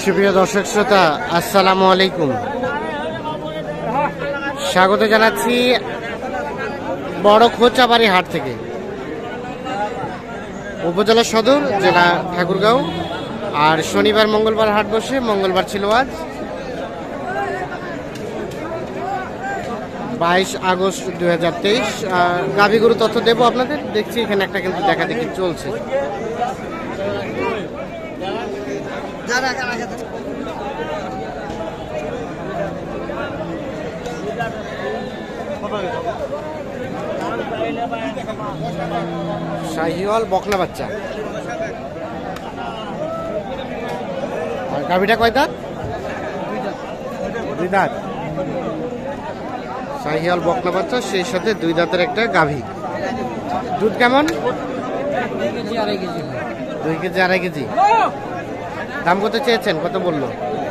সুপ্রিয় দর্শক শ্রোতা, আসসালামু আলাইকুম। স্বাগত জানাচ্ছি বড় খোঁচাবাড়ি হাট থেকে, উপজেলা সদর, জেলা ঠাকুরগাঁও। আর শনিবার মঙ্গলবার হাট বসে। মঙ্গলবার ছিল আজ 22 আগস্ট 2023। গাভীগুরু তথ্য দেবো আপনাদের। দেখছি এখানে একটা কিন্তু দেখা দেখি চলছে। শাহিওয়াল বকনা বাচ্চা। আর গাভীটা কয় দাঁত? দুই দাঁত। শাহিওয়াল বকনা বাচ্চা, সেই সাথে 2 দাঁতের একটা গাভী। দুধ কেমন? 2 কেজি 2.5 কেজি। দাম কত চেয়েছেন? কত বললো?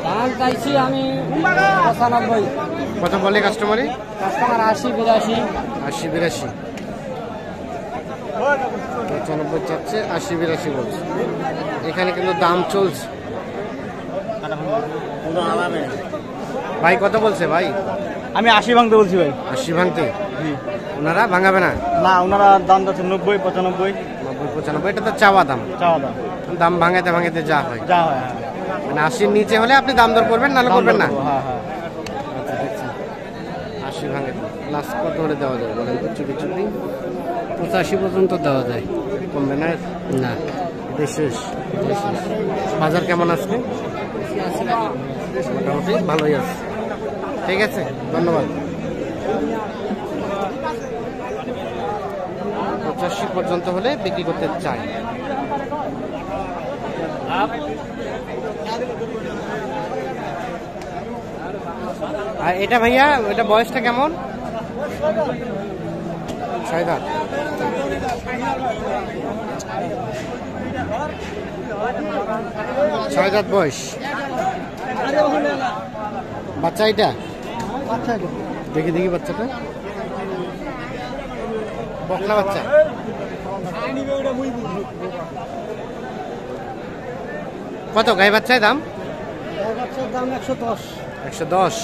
দাম চাইছি আমি 95। কত বলে কাস্টমারে? কাস্টমার 80 82। 80 82। 95 চাচ্ছে, 80 82 বলছে। এখানে কিন্তু দাম চলছে। ভাই কত বলছে ভাই? আমি 80 ভাঙতে বলছি ভাই। 80 ভাঙতে? ওনারা ভাঙাবে না? না, ওনারা দাম যাচ্ছে 90 95। 90 95, এটা তো চাওয়া দাম। চাওয়া দাম। দাম ভাঙাতে ভাঙাতে যা হয়। যা হয়, মানে 80-র নিচে হলে আপনি দাম দর করবেন, নাহলে করবেন না। হ্যাঁ হ্যাঁ। আচ্ছা, দেখছি 80 ভাঙাতে লাস্ট কত হলে দেওয়া যায় বলেন? চুপি চুপি 85 পর্যন্ত দেওয়া যায়। কমবে না? না, শেষ। বাজার কেমন আসছে? মোটামুটি ভালোই আছে। ঠিক আছে, ধন্যবাদ। 85 পর্যন্ত হলে বিক্রি করতে চাই। আর এটা ভাইয়া, এটা বয়সটা কেমন? 6 দাঁত। 6 দাঁত বয়স। বাচ্চা এটা? দেখি দেখি বাচ্চাটা। বকনা বাচ্চা। কত গাই বাচ্চায় দাম? দাম 110। 110।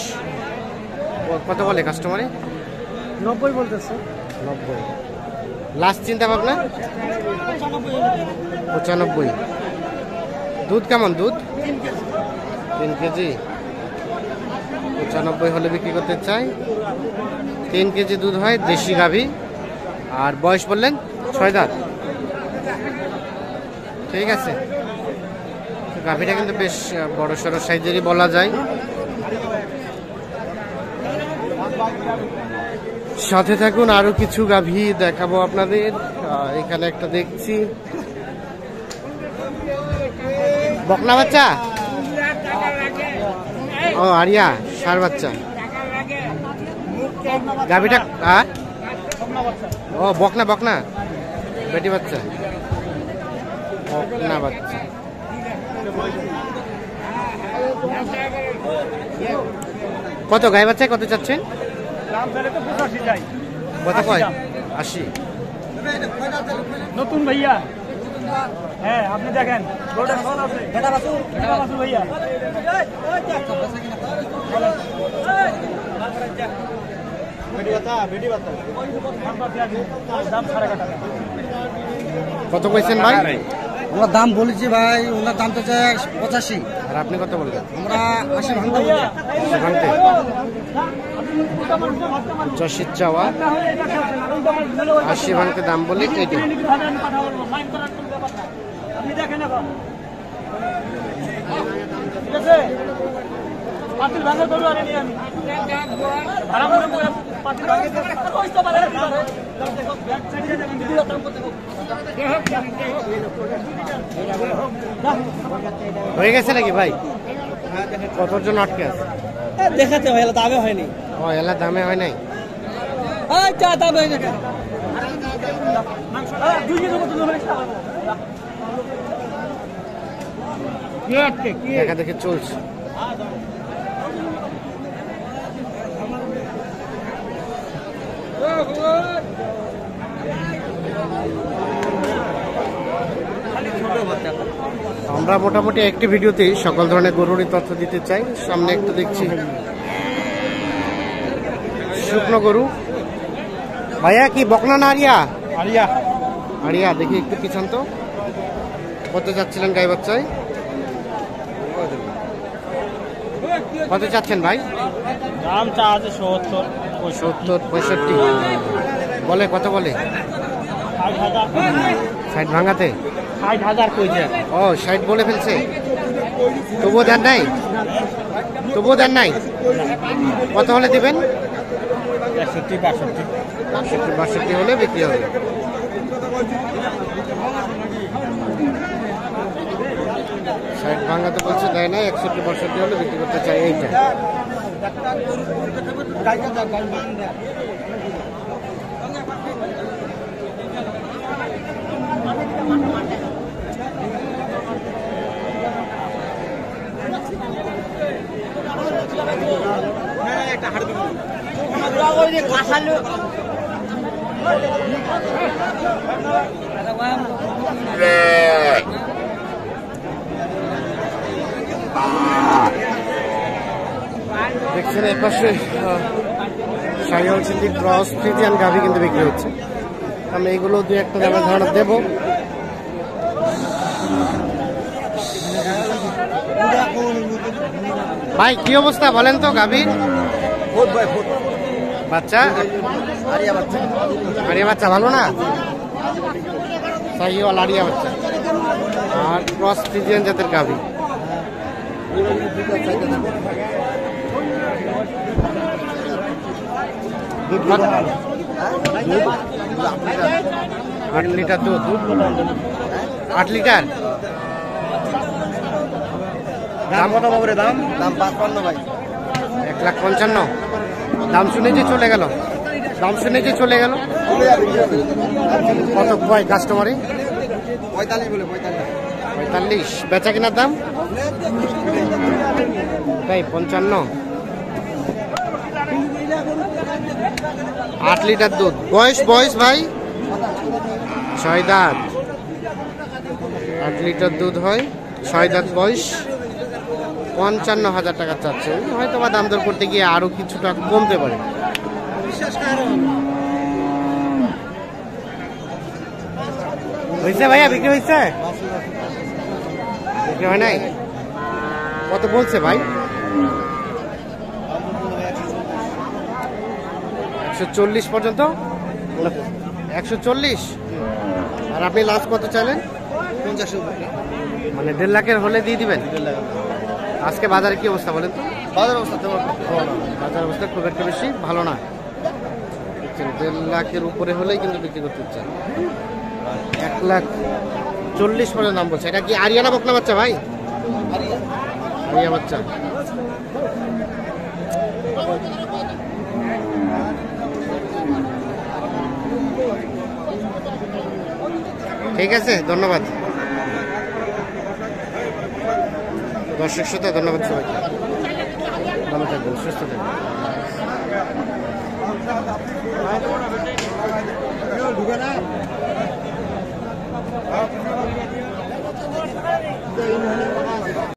কত বলে কাস্টমারে? 90 বলতেছে। 90। লাস্ট চিন্তা ভাবনা? 95। দুধ কেমন? দুধ 3 কেজি। 95 হলে বিক্রি করতে চাই। 3 কেজি দুধ হয়, দেশি গাভী। আর বয়স বললেন 6 দাঁত। ঠিক আছে। গাভীটা কিন্তু বেশ বড় সড়ো সাইজেরই বলা যায়। সাথে থাকুন, আরো কিছু গাভী দেখাবো আপনাদের। এখানে একটা দেখছি বকনা বাচ্চা। ও আরিয়া, ষাঁড় বাচ্চা। গাভীটা ও বকনা বকনা বেটি বাচ্চা, বকনা বাচ্চা। কত গাই বাচ্চায় কত চাচ্ছেন? কত কয়? 80। নতুন ভাইয়া। হ্যাঁ, আপনি দেখেন ভাইয়া। কত কইছেন ভাই? আমরা দাম বলেছি ভাই, ওনার দাম তো চাই 85। আর আপনি কত বলবেন? আমরা 80 ভাঙতে বলি। 80 ভাঙতে। 85 চাওয়া, 80 ভাঙতে দাম বলি। এইটা হয়ে গেছে নাকি ভাই? কতর জন্য আটকে আছে? দেখাতে হয়, দামে হয়নি। ও, এলা দামে হয় নাই। দেখা দেখে চলছে। আমরা মোটামুটি একটি ভিডিওতেই সকল ধরনের গরুরই তথ্য দিতে চাই। সামনে একটু দেখছি শুকনো গরু। ভাইয়া কি বকনা না আরিয়া? আরিয়া। আরিয়া, দেখি একটু পিছন তো। কত চাচ্ছিলেন গাই বাচ্চায়? কত চাচ্ছেন ভাই? দাম চা আছে 70, 70, 65 বলে। কত বলে? 60 ভাঙাতে। 60,000 কইছে। ও 60 বলে ফেলছে। তবুও দেন নাই? তবুও দেন নাই? কত হলে দিবেন? 61, 62। 62 হলে বিক্রি হবে। ষাট ভাঙাতে বলছে, দেয় না। 61, 62 হলে বিক্রি করতে চাই। এইটা দেখছেন এই পাশে শাহিওয়াল সিন্ধি ক্রস ফ্রিজিয়ান গাভি কিন্তু বিক্রি হচ্ছে। আমি এইগুলো দু একটা দামের ধারণা দেবো। ভাই কি অবস্থা বলেন তো গাভীর? বাচ্চা আরিয়া বাচ্চা ভালো না? শাহিওয়াল আরিয়া বাচ্চা আর ক্রস ফ্রিজিয়ান জাতের গাভি। দুধ 8 লিটার দুধ। 8 লিটার। দাম কত বাবুরে? দাম 55 ভাই। 1,55,000। দাম শুনে যে চলে গেল। দাম শুনে যে চলে গেল। কত কয় কাস্টমারে? 45 বলে। 45। বেচা কিনার দাম ভাই 55। 8 লিটার দুধ। বয়স ভাই 6 দাঁত। 8 লিটার দুধ হয়, 6 দাঁত বয়স। 55,000 টাকা চাচ্ছে। হয়তো বা দাম দর করতে গিয়ে আরো কিছুটা কমতে পারে। হয়েছে ভাইয়া? বিক্রি হয়েছে? বিক্রি হয় নাই? কত বলছে ভাই? 140 পর্যন্ত। 140। আর আপনি লাস্ট কত চাইলেন? 50। মানে 1.5 লাখের হলে দিয়ে দিবেন? আজকে বাজারে কি অবস্থা বলেন তো? বাজার অবস্থা তো বাজার অবস্থা খুব একটা বেশি ভালো না। 1.5 লাখের উপরে হলেই কিন্তু বিক্রি করতে চান। 1,40,000 পর্যন্ত দাম বলছে। এটা কি আরিয়ানা বকনা বাচ্চা ভাই? আরিয়া বাচ্চা। ঠিক আছে, ধন্যবাদ দর্শক শ্রোতা। ধন্যবাদ সবাইকে। ভালো থাকবেন, সুস্থ থাকবেন।